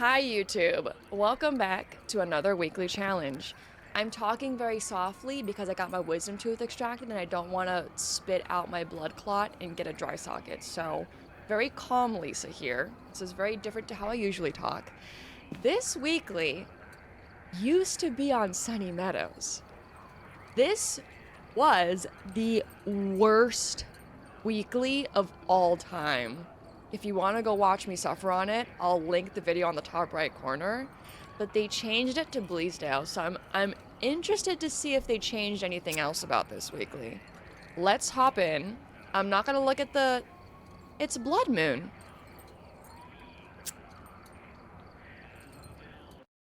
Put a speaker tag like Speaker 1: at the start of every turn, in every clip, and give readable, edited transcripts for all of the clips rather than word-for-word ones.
Speaker 1: Hi YouTube! Welcome back to another weekly challenge. I'm talking very softly because I got my wisdom tooth extracted and I don't want to spit out my blood clot and get a dry socket. So, very calm Lisa here. This is very different to how I usually talk. This weekly used to be on Sunny Meadows. This was the worst weekly of all time. If you want to go watch me suffer on it, I'll link the video on the top right corner. But they changed it to Bleasdale, so I'm interested to see if they changed anything else about this weekly. Let's hop in. I'm not gonna look at the... It's Blood Moon.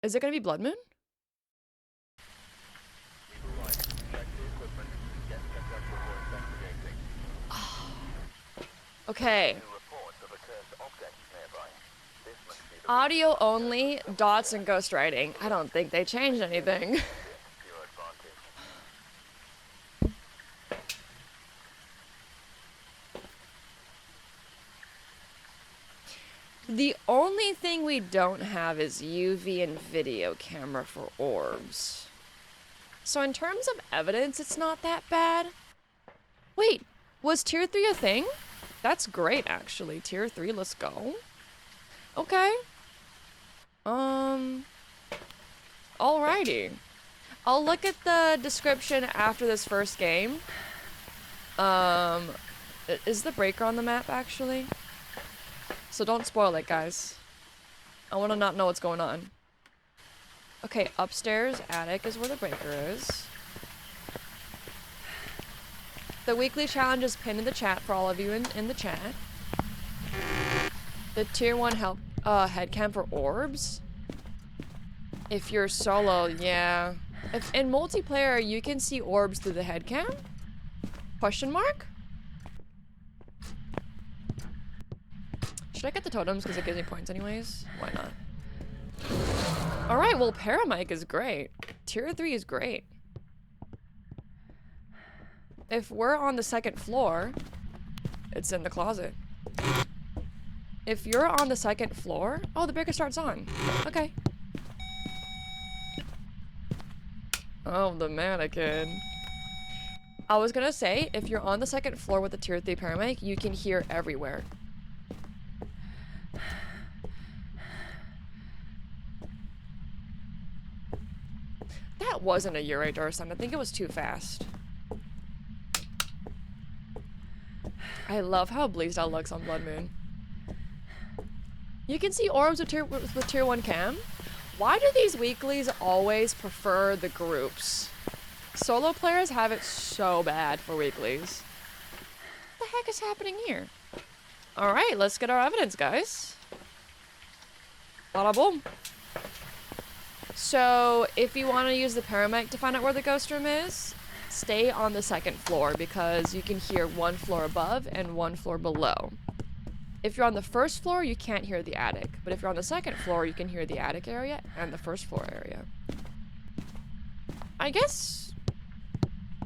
Speaker 1: Is it gonna be Blood Moon? Okay. Audio only, dots and ghostwriting. I don't think they changed anything. The only thing we don't have is UV and video camera for orbs. So in terms of evidence, it's not that bad. Wait, was tier 3 a thing? That's great, actually. Tier 3, let's go. Okay. Alrighty. I'll look at the description after this first game. Is the breaker on the map, actually? So don't spoil it, guys. I want to not know what's going on. Okay, upstairs, attic is where the breaker is. The weekly challenge is pinned in the chat for all of you in the chat. The tier 1 help headcam for orbs. If you're solo, yeah. If in multiplayer you can see orbs through the headcam? Question mark? Should I get the totems because it gives me points anyways? Why not? Alright, well Paramic is great. Tier 3 is great. If we're on the second floor, it's in the closet. If you're on the second floor... Oh, the breaker starts on. Okay. Oh, the mannequin. I was gonna say, if you're on the second floor with the tier 3 paramedic, you can hear everywhere. That wasn't a Urate door sound. I think it was too fast. I love how Bleasdale looks on Blood Moon. You can see orbs with tier 1 cam. Why do these weeklies always prefer the groups? Solo players have it so bad for weeklies. What the heck is happening here? Alright, let's get our evidence, guys. Bada boom. So, if you want to use the paramedic to find out where the ghost room is, stay on the second floor because you can hear one floor above and one floor below. If you're on the first floor, you can't hear the attic. But if you're on the second floor, you can hear the attic area and the first floor area. I guess...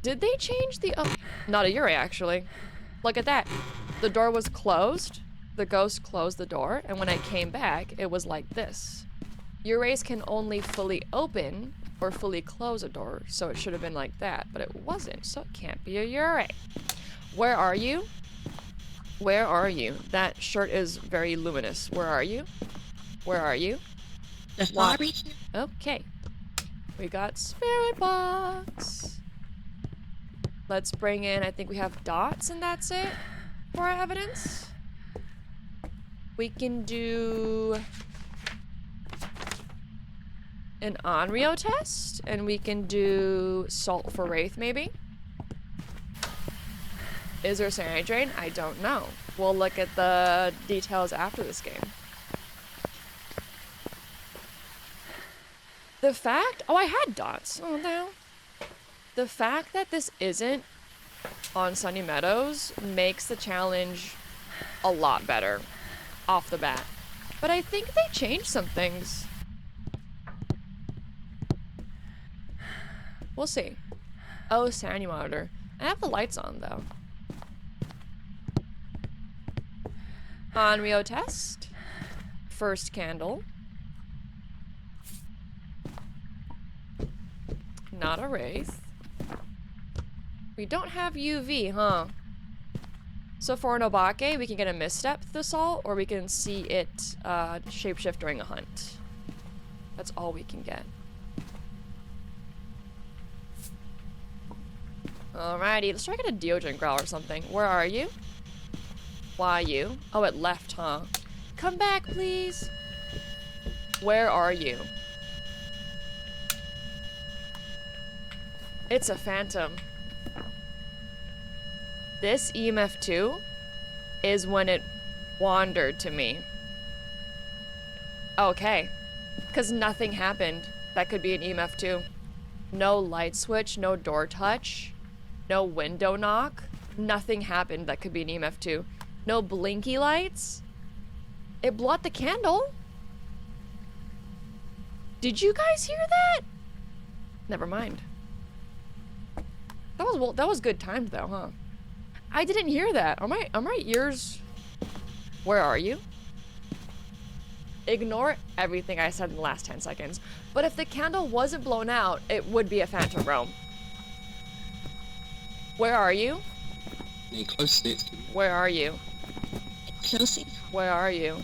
Speaker 1: Did they change the... Oh, not a Uri, actually. Look at that. The door was closed. The ghost closed the door. And when I came back, it was like this. Urays can only fully open or fully close a door. So it should have been like that. But it wasn't. So it can't be a Uri. Where are you? Where are you? That shirt is very luminous. Where are you? Where are you? Okay. We got Spirit Box. Let's bring in, I think we have dots and that's it for our evidence. We can do an Onryo test and we can do Salt for Wraith maybe. Is there sanity drain? I don't know. We'll look at the details after this game. The fact... Oh, I had dots. Oh, no. The fact that this isn't on Sunny Meadows makes the challenge a lot better off the bat. But I think they changed some things. We'll see. Oh, sanity monitor. I have the lights on, though. Onryo test. First candle. Not a wraith. We don't have UV, huh? So for an Obake, we can get a misstep through the salt, or we can see it shapeshift during a hunt. That's all we can get. Alrighty, let's try to get a deodorant growl or something. Where are you? Why you? Oh, it left, huh? Come back, please. Where are you? It's a phantom. This EMF 2 is when it wandered to me. Okay. Because nothing happened. That could be an EMF 2. No light switch, no door touch, no window knock. Nothing happened that could be an EMF 2. No blinky lights. It blew out the candle. Did you guys hear that? Never mind. That was good timed though, huh? I didn't hear that. Are my ears? Where are you? Ignore everything I said in the last 10 seconds. But if the candle wasn't blown out, it would be a phantom roam. Where are you? Where are you? Where are you?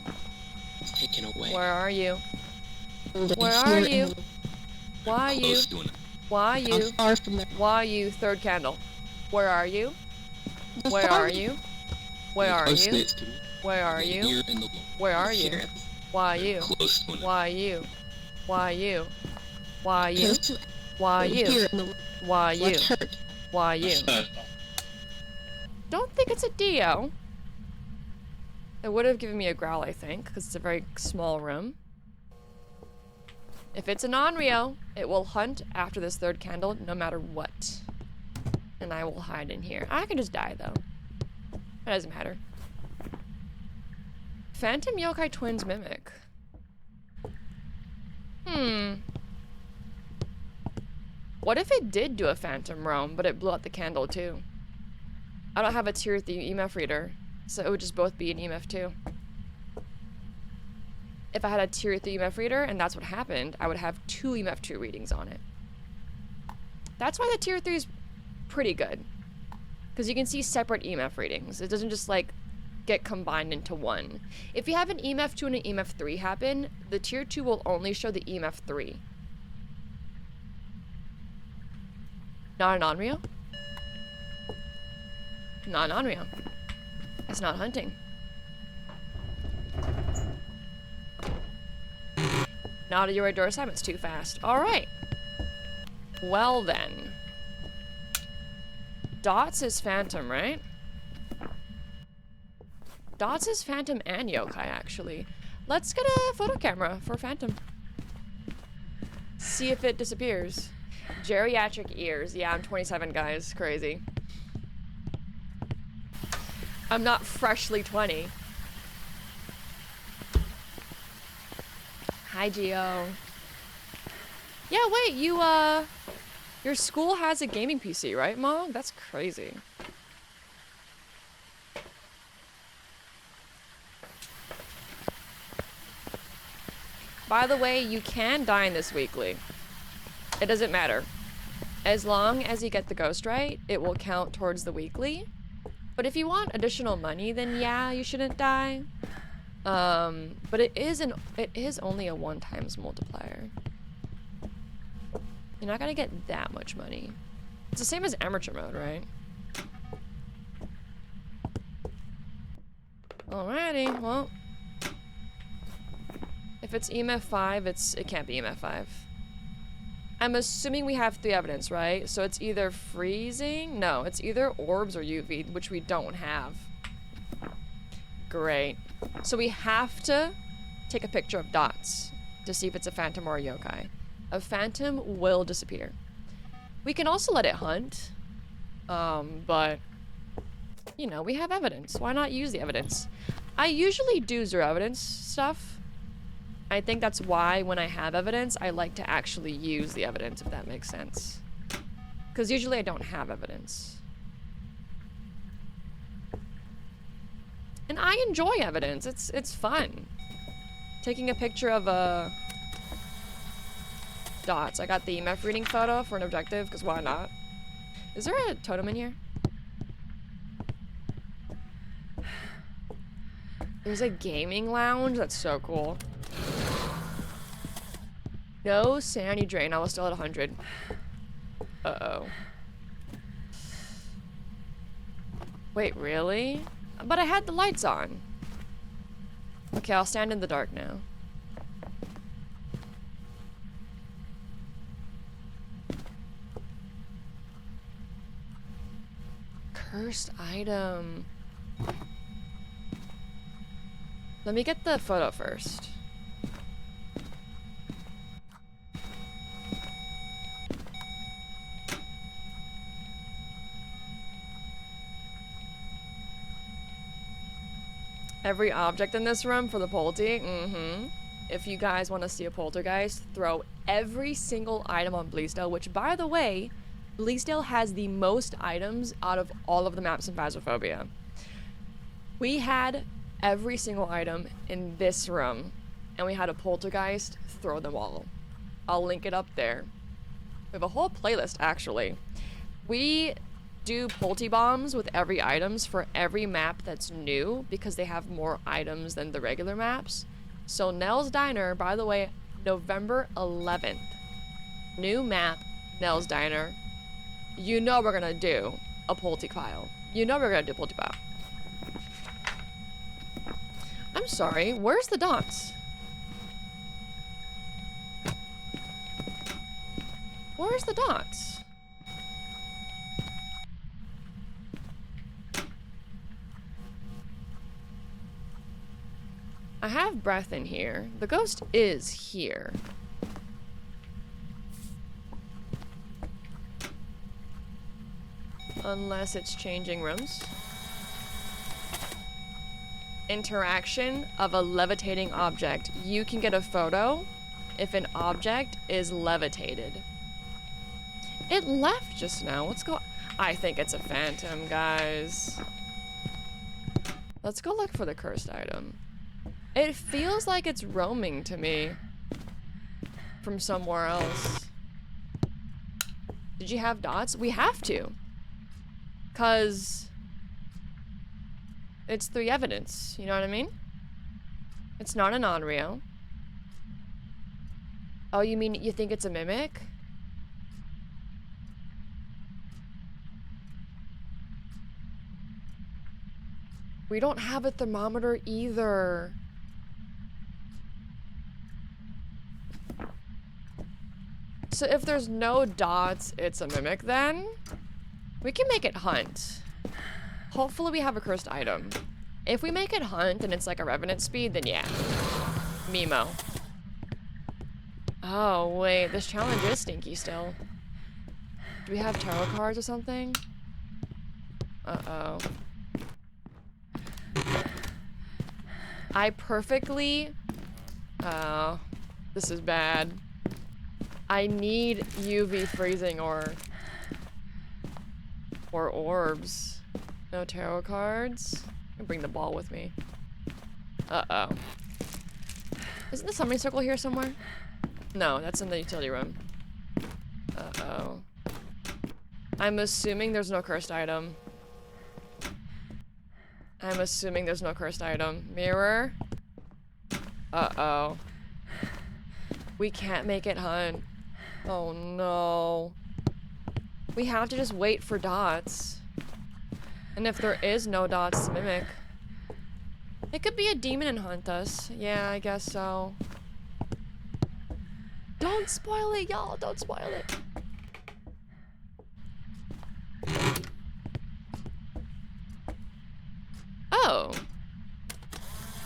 Speaker 2: It's taken away.
Speaker 1: Where are you? Where are you? Why are you? Why are you?
Speaker 2: Far from there.
Speaker 1: Why are you? Third candle. Where are you? Where are you? Where are you? Where are you? Where are you? Why are you? Why are you? Why are you? Why are you? Why are you? Why are you? Why are you? Don't think it's a Dio. It would have given me a growl, I think, because it's a very small room. If it's a non-Rio, it will hunt after this third candle, no matter what. And I will hide in here. I can just die, though. It doesn't matter. Phantom Yokai Twins Mimic. What if it did do a phantom roam, but it blew out the candle, too? I don't have a tier 3 EMF reader, so it would just both be an EMF 2. If I had a tier 3 EMF reader, and that's what happened, I would have 2 EMF 2 readings on it. That's why the tier 3 is pretty good. Because you can see separate EMF readings. It doesn't just, like, get combined into one. If you have an EMF 2 and an EMF 3 happen, the tier 2 will only show the EMF 3. Not an Onryo? Not an Onryo. It's not hunting. Not a Yuri door assignment's too fast. Alright. Well then. Dots is Phantom, right? Dots is Phantom and Yokai, actually. Let's get a photo camera for Phantom. See if it disappears. Geriatric ears. Yeah, I'm 27, guys. Crazy. I'm not freshly 20. Hi, Gio. Yeah, wait, your school has a gaming PC, right, Mom? That's crazy. By the way, you can dine this weekly. It doesn't matter. As long as you get the ghost right, it will count towards the weekly. But if you want additional money, then yeah, you shouldn't die. But it is only a 1 times multiplier. You're not gonna get that much money. It's the same as amateur mode, right? Alrighty, well. If it's EMF 5, it can't be EMF 5. I'm assuming we have 3 evidence, right? So it's either freezing? No, it's either orbs or UV, which we don't have. Great. So we have to take a picture of dots to see if it's a phantom or a yokai. A phantom will disappear. We can also let it hunt, but, you know, we have evidence. Why not use the evidence? I usually do 0 evidence stuff. I think that's why when I have evidence, I like to actually use the evidence, if that makes sense. Because usually I don't have evidence. And I enjoy evidence. It's fun. Taking a picture of a dots. I got the EMF reading photo for an objective, because why not? Is there a totem in here? There's a gaming lounge? That's so cool. No sanity drain. I was still at 100. Uh-oh. Wait, really? But I had the lights on. Okay, I'll stand in the dark now. Cursed item. Let me get the photo first. Every object in this room for the polty. If you guys want to see a poltergeist, throw every single item on Bleasdale, which, by the way, Bleasdale has the most items out of all of the maps in Phasmophobia. We had every single item in this room, and we had a poltergeist throw them all. I'll link it up there. We have a whole playlist, actually. We do polty bombs with every items for every map that's new because they have more items than the regular maps. So Nell's Diner, by the way, November 11th. New map, Nell's Diner. You know we're gonna do a polty file. You know we're gonna do a polty file. I'm sorry, where's the dots? Where's the dots? I have breath in here. The ghost is here. Unless it's changing rooms. Interaction of a levitating object. You can get a photo if an object is levitated. It left just now. What's going on? I think it's a phantom, guys. Let's go look for the cursed item. It feels like it's roaming to me from somewhere else. Did you have dots? We have to. 'Cause it's the evidence, you know what I mean? It's not an on-reel. Oh, you mean you think it's a mimic? We don't have a thermometer either. So if there's no dots, it's a mimic then? We can make it hunt. Hopefully we have a cursed item. If we make it hunt and it's like a revenant speed, then yeah. Mimo. Oh, wait. This challenge is stinky still. Do we have tarot cards or something? Uh-oh. I perfectly... Oh. This is bad. I need UV freezing or orbs. No tarot cards. I'll bring the ball with me. Uh-oh. Isn't the summoning circle here somewhere? No, that's in the utility room. Uh-oh. I'm assuming there's no cursed item. I'm assuming there's no cursed item. Mirror? Uh-oh. We can't make it hunt. Oh no. We have to just wait for dots. And if there is no dots to mimic, it could be a demon and hunt us. Yeah, I guess so. Don't spoil it, y'all. Don't spoil it. Oh.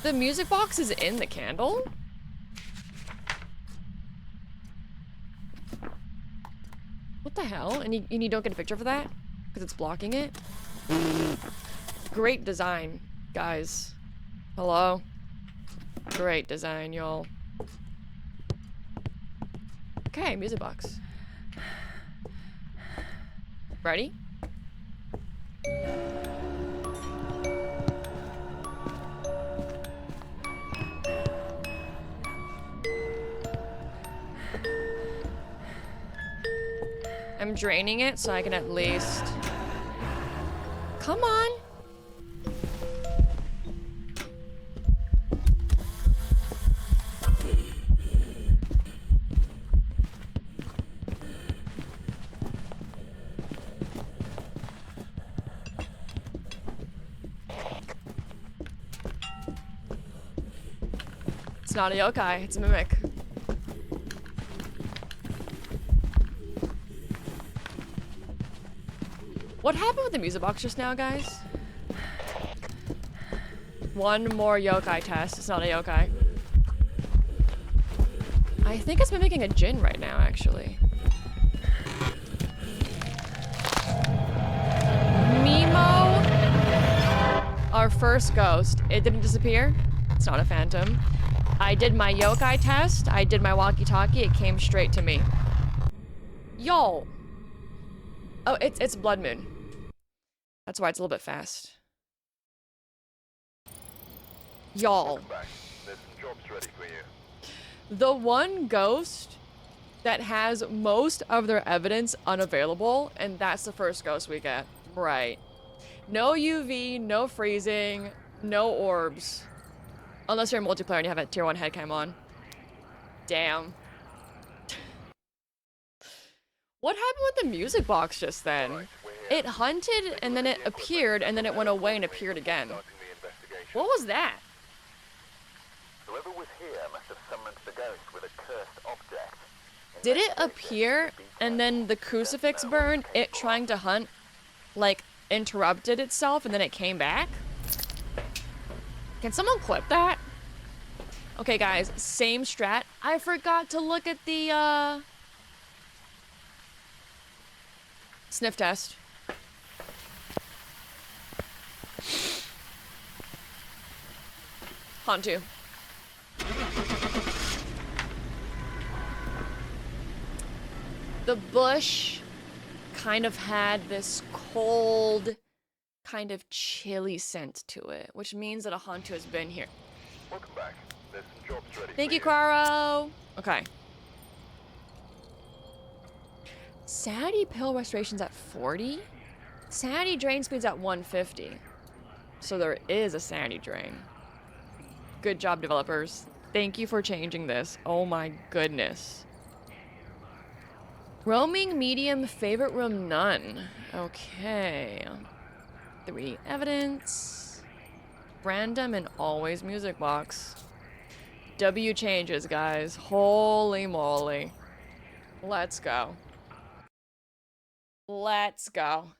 Speaker 1: The music box is in the candle? What the hell? And you don't get a picture for that? Because it's blocking it? Great design, guys. Hello? Great design, y'all. Okay, music box. Ready? I'm draining it so I can at least... Come on! It's not a yokai, it's a mimic. What happened with the music box just now, guys? One more yokai test. It's not a yokai. I think it's mimicking a djinn right now, actually. Mimo. Our first ghost. It didn't disappear. It's not a phantom. I did my yokai test. I did my walkie-talkie. It came straight to me. Yo. Oh, it's Blood Moon. That's why it's a little bit fast. Y'all. The one ghost that has most of their evidence unavailable, and that's the first ghost we get. Right. No UV, no freezing, no orbs. Unless you're in multiplayer and you have a tier 1 headcam on. Damn. What happened with the music box just then? It hunted and then it appeared and then it went away and appeared again. What was that?
Speaker 3: Whoever was here must have summoned the ghost with a cursed object.
Speaker 1: Did it appear and then the crucifix burned, it trying to hunt, like, interrupted itself and then it came back? Can someone clip that? Okay, guys, same strat. I forgot to look at the, sniff test. Hantu. The bush kind of had this cold, kind of chilly scent to it, which means that a Hantu has been here.
Speaker 3: Welcome back. There's some jobs ready.
Speaker 1: Thank you, Quaro. Okay. Sanity pill restoration's at 40? Sanity drain speed's at 150. So there is a sanity drain. Good job, developers. Thank you for changing this. Oh my goodness. Roaming medium, favorite room none. Okay. 3 evidence. Random and always music box. W changes, guys. Holy moly. Let's go. Let's go.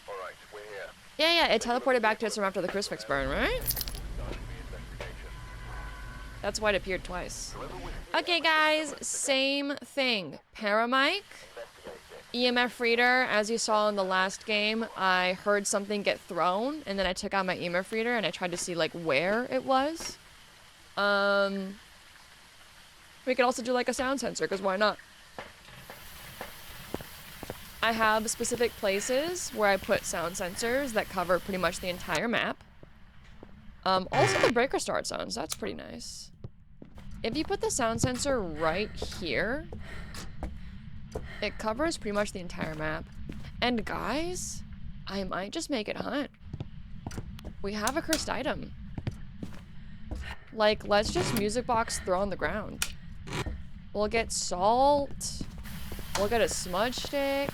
Speaker 3: Alright, we're here.
Speaker 1: Yeah, it teleported back to its room after the crucifix burn, right? That's why it appeared twice. Okay, guys, same thing. Paramic, EMF reader. As you saw in the last game, I heard something get thrown, and then I took out my EMF reader and I tried to see like where it was. We could also do like a sound sensor, because why not? I have specific places where I put sound sensors that cover pretty much the entire map. Also the breaker start zones, that's pretty nice. If you put the sound sensor right here, it covers pretty much the entire map. And guys, I might just make it hunt. We have a cursed item. Like, let's just music box throw on the ground. We'll get salt. We'll get a smudge stick.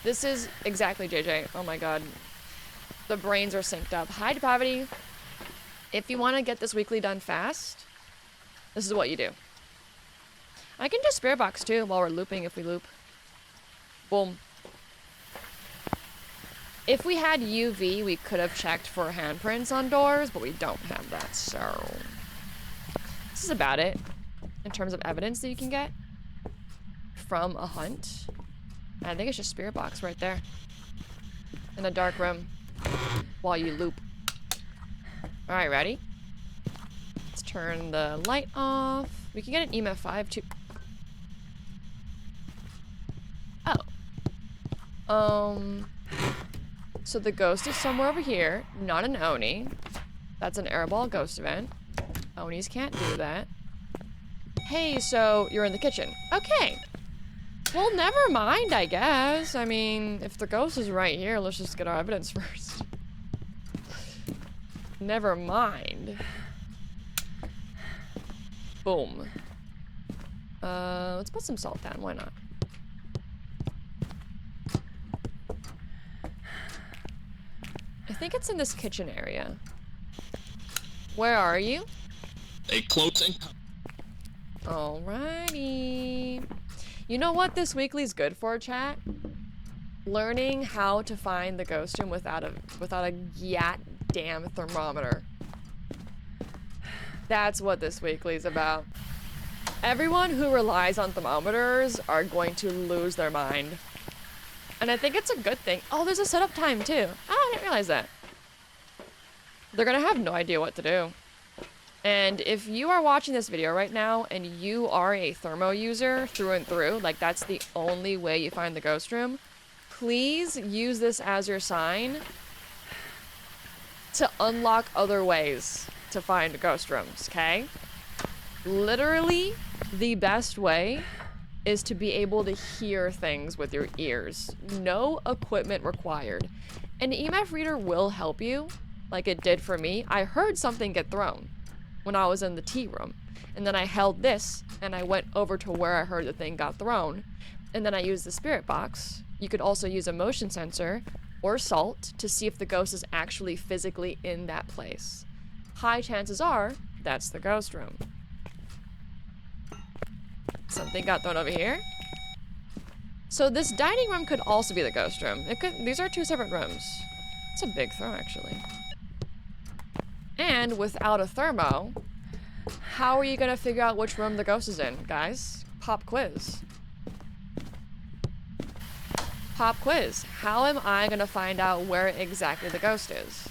Speaker 1: This is exactly JJ. Oh my god. The brains are synced up. Hi, Depravity. If you want to get this weekly done fast, this is what you do. I can do spare box too while we're looping if we loop. Boom. If we had UV, we could have checked for handprints on doors, but we don't have that, so... This is about it in terms of evidence that you can get from a hunt. I think it's just spirit box right there. In a dark room while you loop. Alright, ready? Let's turn the light off. We can get an EMF 5 too. Oh. So the ghost is somewhere over here, not an Oni. That's an airball ghost event. Onis can't do that. Hey, so you're in the kitchen. Okay. Well, never mind, I guess. I mean, if the ghost is right here, let's just get our evidence first. Never mind. Boom. Let's put some salt down. Why not? I think it's in this kitchen area. Where are you?
Speaker 2: A closing.
Speaker 1: Alrighty. You know what this weekly's good for, chat? Learning how to find the ghost room without a damn thermometer. That's what this weekly's about. Everyone who relies on thermometers are going to lose their mind. And I think it's a good thing. Oh, there's a setup time too. Oh, I didn't realize that. They're gonna have no idea what to do. And if you are watching this video right now and you are a thermo user through and through, like that's the only way you find the ghost room, please use this as your sign to unlock other ways to find ghost rooms, okay? Literally, the best way is to be able to hear things with your ears. No equipment required. An EMF reader will help you, like it did for me. I heard something get thrown when I was in the tea room. And then I held this, and I went over to where I heard the thing got thrown. And then I used the spirit box. You could also use a motion sensor or salt to see if the ghost is actually physically in that place. High chances are, that's the ghost room. Something got thrown over here. So this dining room could also be the ghost room. These are two separate rooms. It's a big throw, actually. And without a thermo, how are you gonna figure out which room the ghost is in, guys? Pop quiz. Pop quiz. How am I gonna find out where exactly the ghost is?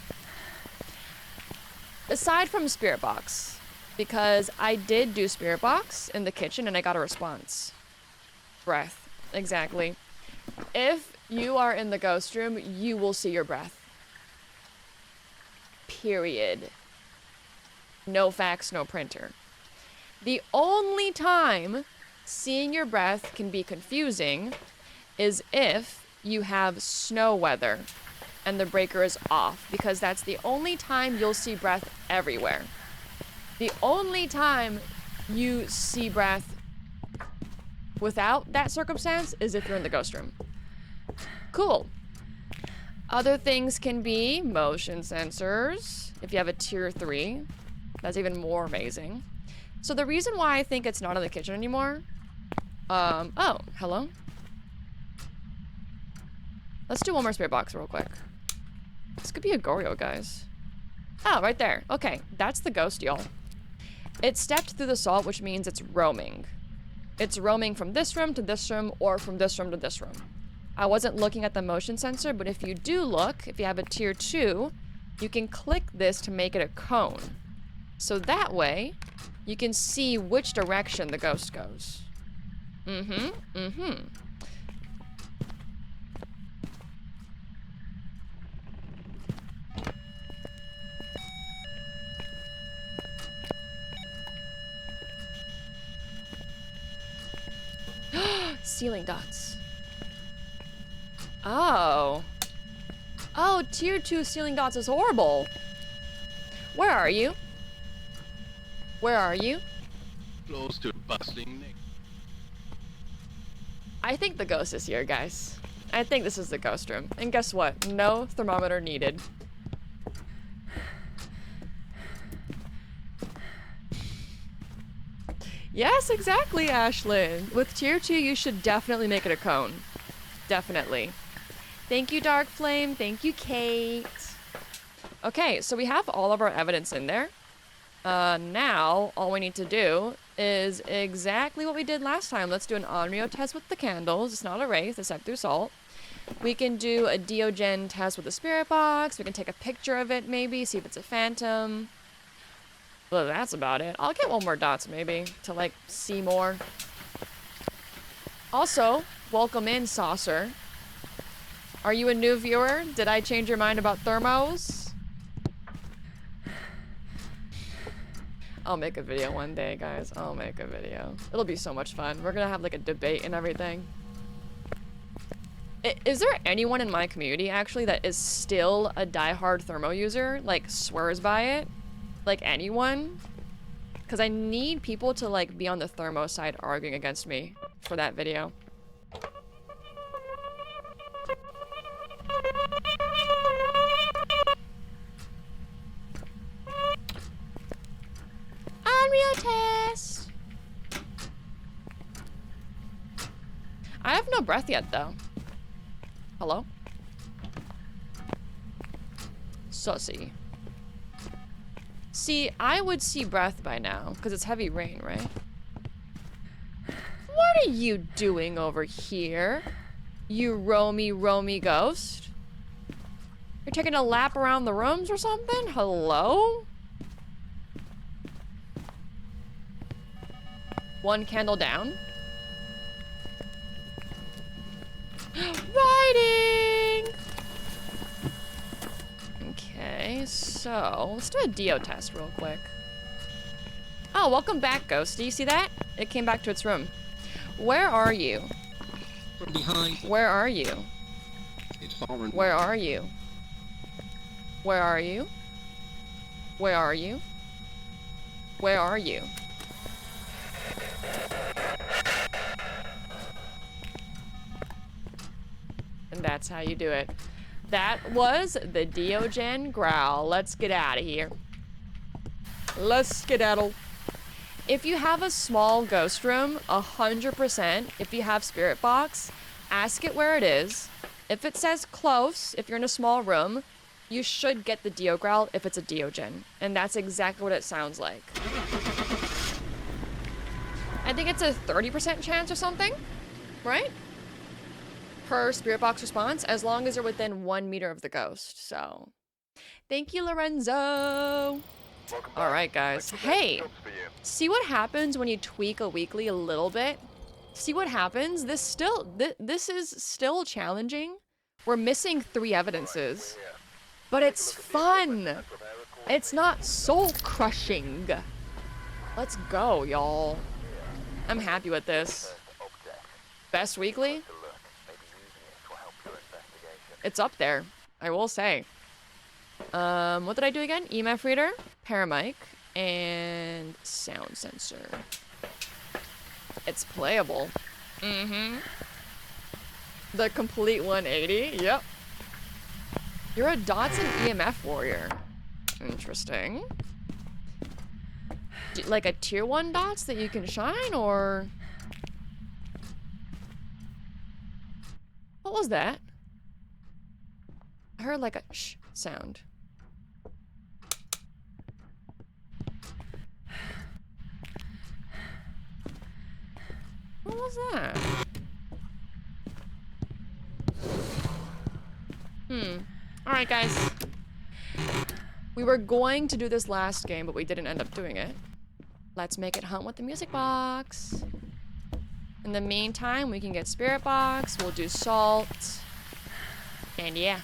Speaker 1: Aside from spirit box, because I did do spirit box in the kitchen and I got a response. Breath. Exactly. If you are in the ghost room, you will see your breath. Period. No fax, no printer. The only time seeing your breath can be confusing is if you have snow weather and the breaker is off, because that's the only time you'll see breath everywhere. The only time you see breath without that circumstance is if you're in the ghost room. Cool. Other things can be motion sensors. If you have a tier 3, that's even more amazing. So the reason why I think it's not in the kitchen anymore, oh, hello? Let's do one more spirit box real quick. This could be a Goryo, guys. Oh, right there. Okay, that's the ghost, y'all. It stepped through the salt, which means it's roaming. It's roaming from this room to this room, or from this room to this room. I wasn't looking at the motion sensor, but if you do look, if you have a tier 2, you can click this to make it a cone. So that way, you can see which direction the ghost goes. Ceiling dots. Oh. Oh, tier 2 ceiling dots is horrible. Where are you? Where are you?
Speaker 2: Close to bustling neck.
Speaker 1: I think the ghost is here, guys. I think this is the ghost room. And guess what? No thermometer needed. Yes, exactly, Ashlyn. With tier 2, you should definitely make it a cone. Definitely. Thank you, Dark Flame. Thank you, Kate. Okay, so we have all of our evidence in there. Now, all we need to do is exactly what we did last time. Let's do an Onryo test with the candles. It's not a wraith, it's up through salt. We can do a Diogen test with the spirit box. We can take a picture of it, maybe, see if it's a phantom. Well, that's about it. I'll get one more dots, maybe, to, like, see more. Also, welcome in, Saucer. Are you a new viewer? Did I change your mind about thermos? I'll make a video one day, guys. I'll make a video. It'll be so much fun. We're gonna have, like, a debate and everything. Is there anyone in my community actually that is still a diehard thermo user? Like swears by it? Like anyone? Because I need people to like be on the thermo side arguing against me for that video. Unreal test. I have no breath yet though. Hello? Sussy. See, I would see breath by now, because it's heavy rain, right? What are you doing over here? You roamy ghost? You're taking a lap around the rooms or something? Hello? One candle down. Writing! Okay, so let's do a Dio test real quick. Oh, welcome back, Ghost. Do you see that? It came back to its room. Where are you?
Speaker 2: From behind.
Speaker 1: Where are you?
Speaker 2: It's fallen.
Speaker 1: Where are you? Where are you? Where are you? Where are you? And that's how you do it. That was the Diogen growl. Let's get out of here. Let's skedaddle. If you have a small ghost room, 100%, if you have spirit box, ask it where it is. If it says close, if you're in a small room, you should get the Dio growl if it's a Diogen. And that's exactly what it sounds like. I think it's a 30% chance or something, right? Per spirit box response, as long as you're within 1 meter of the ghost. So, thank you, Lorenzo. All right, guys. Hey, see what happens when you tweak a weekly a little bit? See what happens? This is still challenging. We're missing 3 evidences, but it's fun. It's not soul crushing. Let's go, y'all. I'm happy with this. Best weekly? It's up there, I will say. What did I do again? EMF reader, paramic, and sound sensor. It's playable. The complete 180, yep. You're a dots and EMF warrior. Interesting. Like a tier 1 dots that you can shine, or... What was that? I heard like a shh sound. What was that? Alright, guys. We were going to do this last game, but we didn't end up doing it. Let's make it hunt with the music box. In the meantime, we can get spirit box, we'll do salt, and yeah.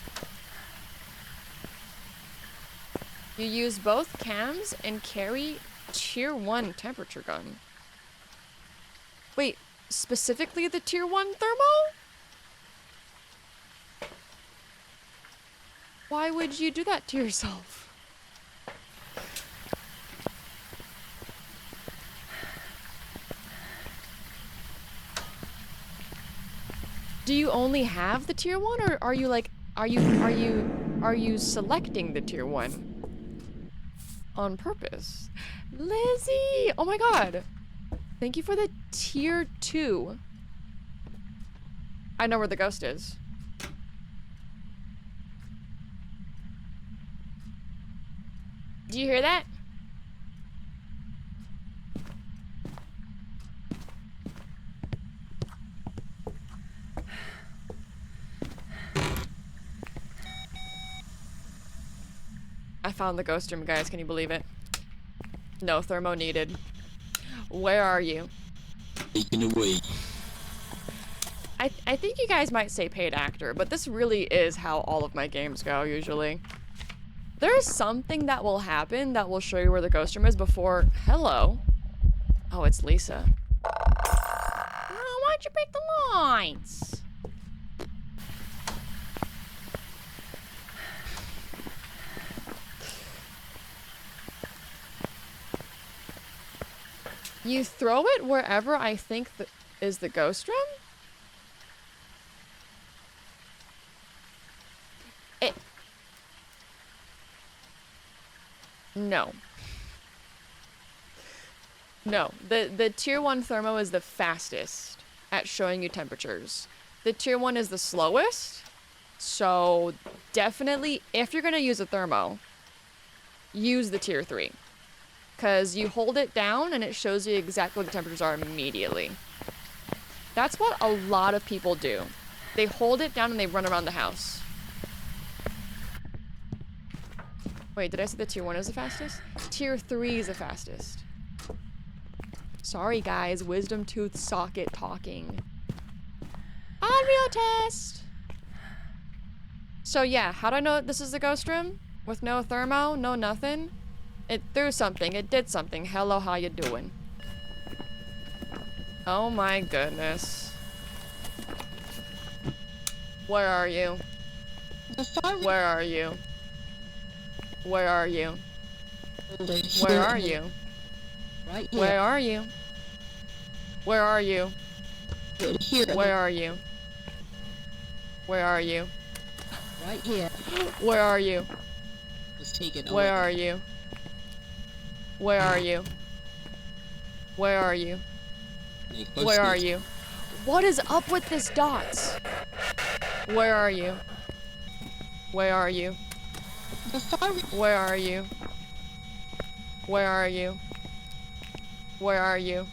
Speaker 1: You use both cams and carry tier 1 temperature gun. Wait, specifically the tier 1 thermo? Why would you do that to yourself? Do you only have the tier 1, or are you like, are you selecting the tier 1? On purpose. Lizzie! Oh my god. Thank you for the tier 2. I know where the ghost is. Do you hear that? I found the ghost room, guys. Can you believe it? No thermo needed. Where are you?
Speaker 2: Taken away.
Speaker 1: I think you guys might say paid actor, but this really is how all of my games go, usually. There's something that will happen that will show you where the ghost room is before... Hello? Oh, it's Lisa. Oh, why'd you break the lines? You throw it wherever I think is the ghost room? No. No. The tier 1 thermo is the fastest at showing you temperatures. The tier 1 is the slowest. So definitely, if you're going to use a thermo, use the tier 3. Because you hold it down and it shows you exactly what the temperatures are immediately. That's what a lot of people do. They hold it down and they run around the house. Wait, did I say the tier 1 is the fastest? Tier 3 is the fastest. Sorry guys, wisdom tooth socket talking. Unreal test! So yeah, how do I know this is the ghost room? With no thermo, no nothing? It threw something, it did something. Hello, how you doing? Oh my goodness. Where are you? Where are you? Where are you? Where are you?
Speaker 4: Right here.
Speaker 1: Where are you? Where are you?
Speaker 4: Here.
Speaker 1: Where are you? Where are you?
Speaker 4: Right here.
Speaker 1: Where are you?
Speaker 4: Was taken away.
Speaker 1: Where are you? Where are you? Where are you? Where are you? What is up with this dots? Where are you? Where are you? Where are you? Where are you? Where are you?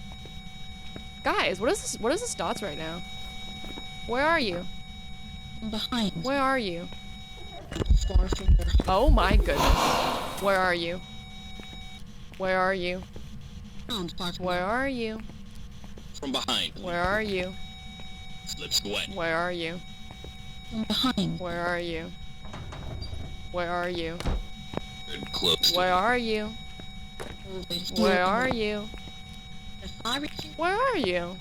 Speaker 1: Guys, what is this? What is this dots right now? Where are you?
Speaker 4: Behind.
Speaker 1: Where are you?
Speaker 4: Far from there.
Speaker 1: Oh my goodness. Where are you? Where are you?
Speaker 4: Far from
Speaker 1: Where are you?
Speaker 2: From behind.
Speaker 1: Where are you?
Speaker 2: Slips wet.
Speaker 1: Where are you?
Speaker 4: behind.
Speaker 1: Where are you? Where are you?
Speaker 2: Good close.
Speaker 1: Where are you? Where are you? Where are you?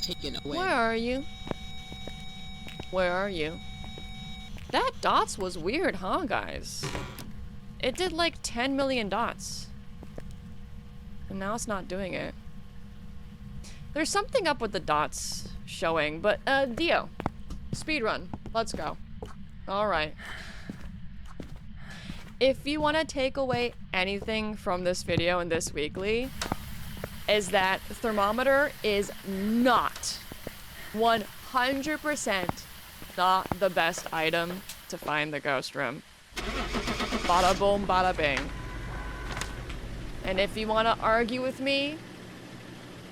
Speaker 4: Taken away.
Speaker 1: Where are you? Where are you? That dots was weird, huh, guys? It did like 10 million dots. And now it's not doing it. There's something up with the dots showing, but, Dio. Speedrun. Let's go. Alright. If you want to take away anything from this video and this weekly, is that thermometer is not 100% not the best item to find the ghost room. Bada boom, bada bing. And if you want to argue with me,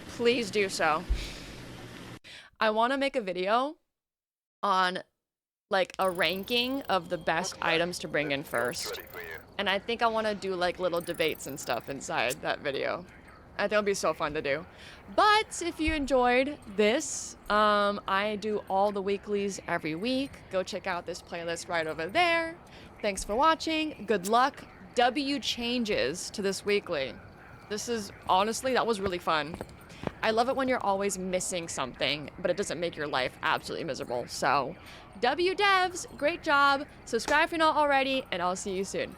Speaker 1: please do so. I want to make a video on like a ranking of the best items to bring in first. And I think I want to do like little debates and stuff inside that video. I think it'll be so fun to do. But if you enjoyed this, I do all the weeklies every week. Go check out this playlist right over there. Thanks for watching. Good luck. W changes to this weekly. This is, honestly, that was really fun. I love it when you're always missing something, but it doesn't make your life absolutely miserable. So, W devs, great job. Subscribe if you're not already, and I'll see you soon.